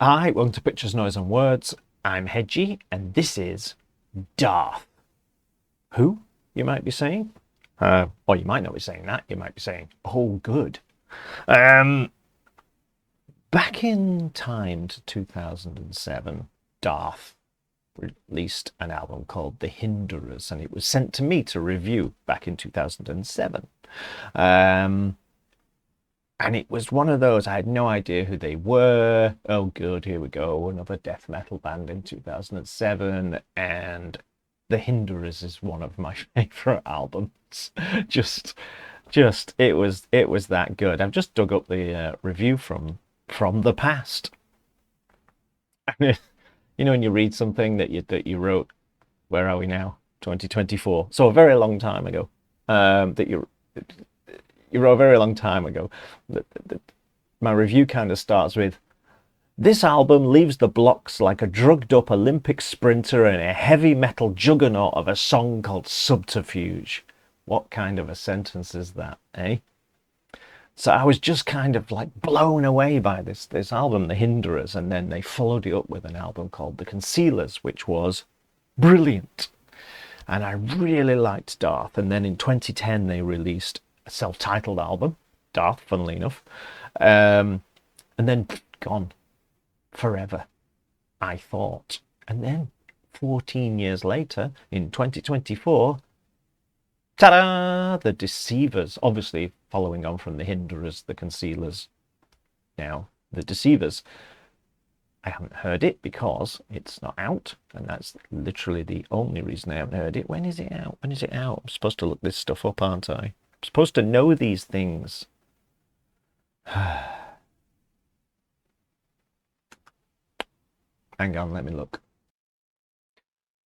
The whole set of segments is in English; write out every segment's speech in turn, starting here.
Hi, welcome to Pictures, Noise and Words. I'm Hedgie, and this is Dååth. Who, you might be saying? Or you might not be saying that. You might be saying, oh, good. Back in time to 2007, Dååth released an album called The Hinderers, and it was sent to me to review back in 2007. And it was one of those, I had no idea who they were. Oh, good, here we go. Another death metal band in 2007. And The Hinderers is one of my favorite albums. Just, it was that good. I've just dug up the review from the past. You know, when you read something that you wrote, where are we now? 2024. So a very long time ago, that you wrote a very long time ago. My review kind of starts with, this album leaves the blocks like a drugged up Olympic sprinter in a heavy metal juggernaut of a song called Subterfuge. What kind of a sentence is that, eh? So I was just kind of like blown away by this album, The Hinderers, and then they followed it up with an album called The Concealers, which was brilliant. And I really liked Dååth. And then in 2010 they released self-titled album, Dååth, funnily enough, and then gone forever, I thought. And then 14 years later, in 2024, ta-da! The Deceivers, obviously following on from the Hinderers, the Concealers, now the Deceivers. I haven't heard it because it's not out, and that's literally the only reason I haven't heard it. When is it out? When is it out? I'm supposed to look this stuff up, aren't I? I'm supposed to know these things. Hang on, let me look.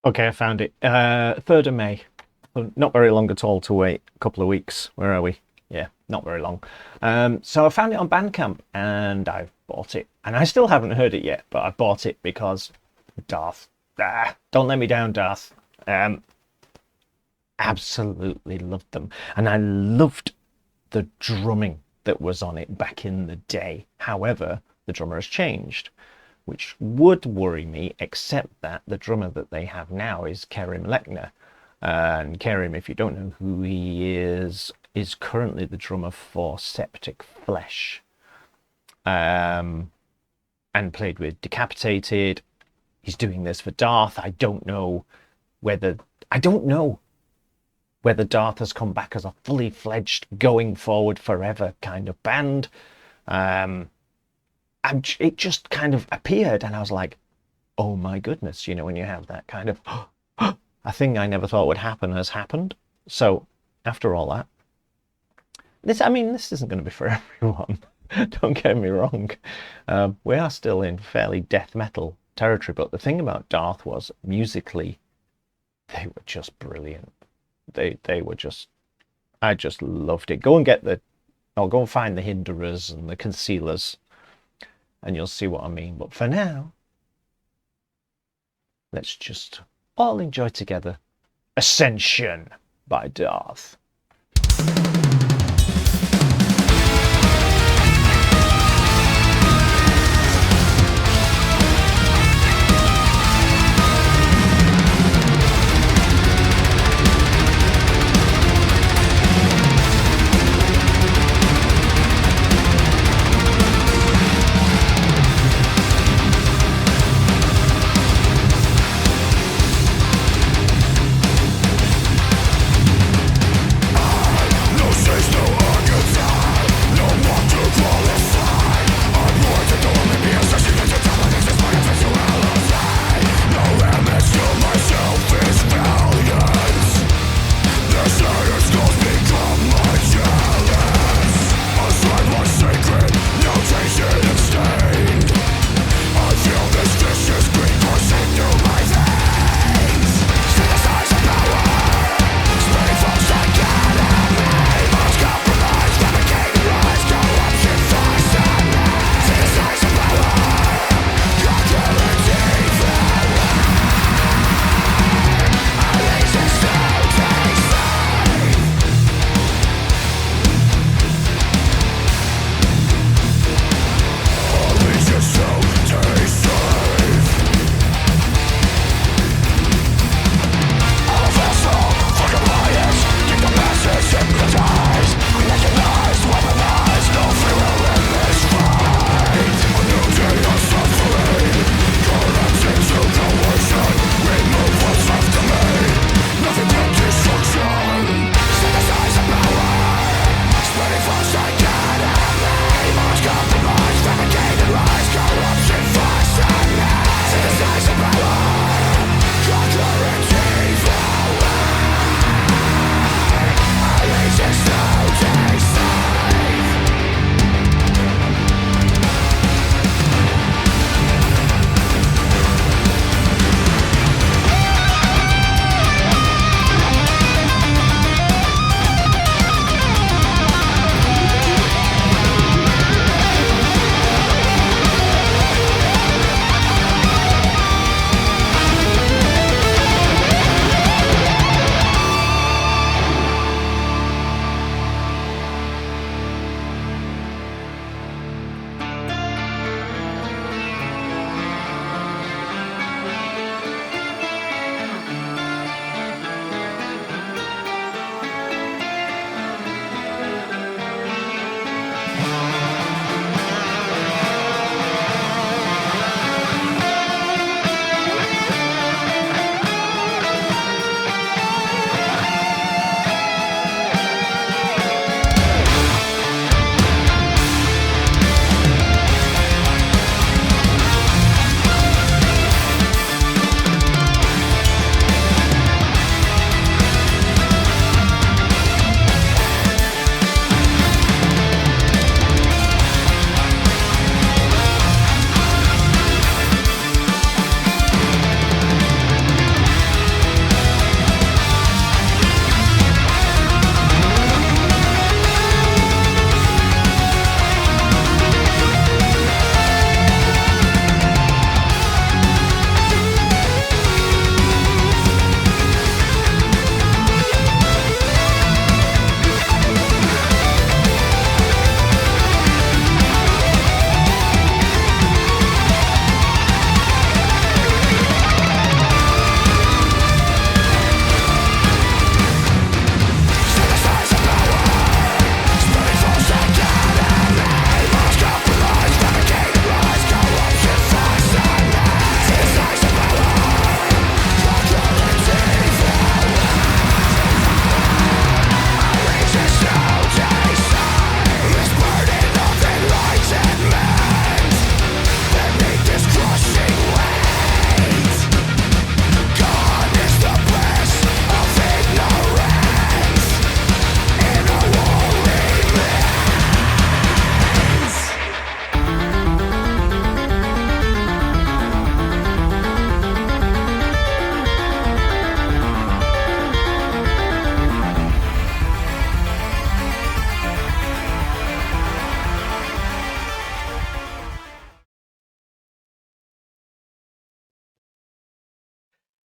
Okay, I found it. 3rd of May. Not very long at all to wait. A couple of weeks. Where are we? Yeah, not very long. So I found it on Bandcamp and I bought it. And I still haven't heard it yet, but I bought it because Dååth. Don't let me down, Dååth. Absolutely loved them, and I loved the drumming that was on it back in the day. However, the drummer has changed, which would worry me, except that the drummer that they have now is Kerim Lechner, and Kerim, if you don't know who he is currently the drummer for Septic Flesh, and played with Decapitated. He's doing this for Dååth. I don't know whether Dååth has come back as a fully fledged, going forward forever kind of band. It just kind of appeared, and I was like, oh my goodness, you know, when you have that kind of, a thing I never thought would happen has happened. So after all that, this isn't going to be for everyone. Don't get me wrong. We are still in fairly death metal territory, but the thing about Dååth was, musically, they were just brilliant. They were just, I just loved it. Go and find the Hinderers and the Concealers, and you'll see what I mean. But for now, let's just all enjoy together Ascension by Dååth. No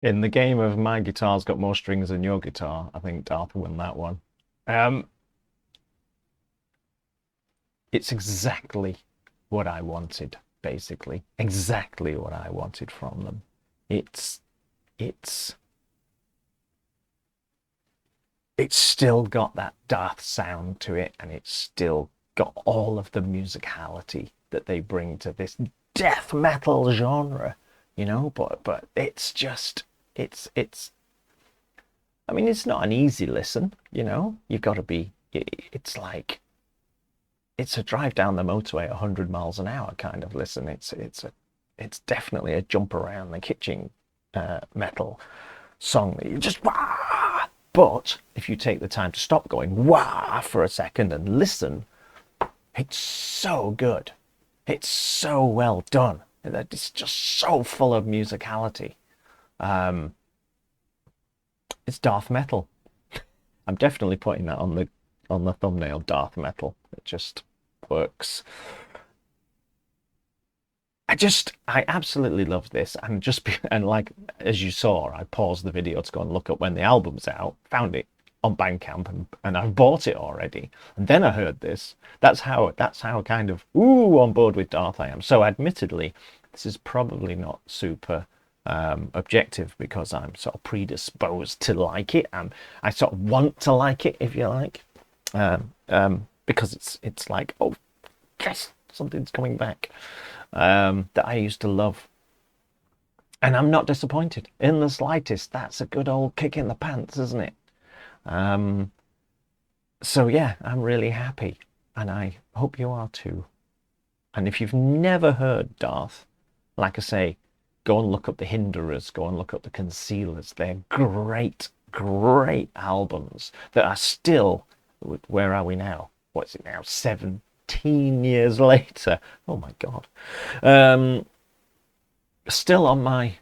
In the game of my guitar's got more strings than your guitar, I think Dååth won that one. Um, it's exactly what I wanted, basically. Exactly what I wanted from them. It's it's it's still got that Dååth sound to it, and it's still got all of the musicality that they bring to this death metal genre, you know. But it's just it's. I mean, it's not an easy listen, you know. You've got to be. It's like it's a drive down the motorway 100 miles an hour kind of listen. It's definitely a jump around the kitchen metal song that you just wah. But if you take the time to stop going wah for a second and listen, it's so good. It's so well done. It's just so full of musicality. Um, it's Darth metal. I'm definitely putting that on the thumbnail. Darth metal. It just works. I absolutely love this, and and like as you saw, I paused the video to go and look up when the album's out, found it on Bandcamp, and I've bought it already. And then I heard this. That's how kind of on board with Dååth I am. So admittedly, this is probably not super objective because I'm sort of predisposed to like it. I sort of want to like it, if you like, because it's like, oh yes, something's coming back that I used to love. And I'm not disappointed in the slightest. That's a good old kick in the pants, isn't it? Um, so yeah, I'm really happy, and I hope you are too. And if you've never heard Dååth, like I say, go and look up the Hinderers, go and look up the Concealers. They're great, great albums that are still, where are we now? What's it now? 17 years later. Oh my God. Still on my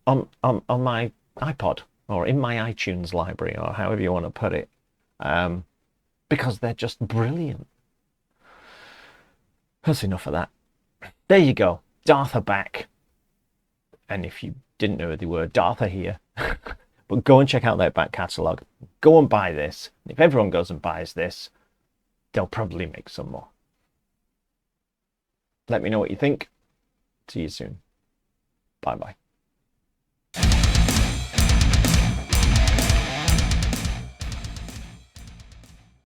on my iPod or in my iTunes library or however you want to put it, because they're just brilliant. That's enough of that. There you go. Dååth are back. And if you didn't know who they were, Dååth are here. But go and check out their back catalogue. Go and buy this. If everyone goes and buys this, they'll probably make some more. Let me know what you think. See you soon. Bye bye.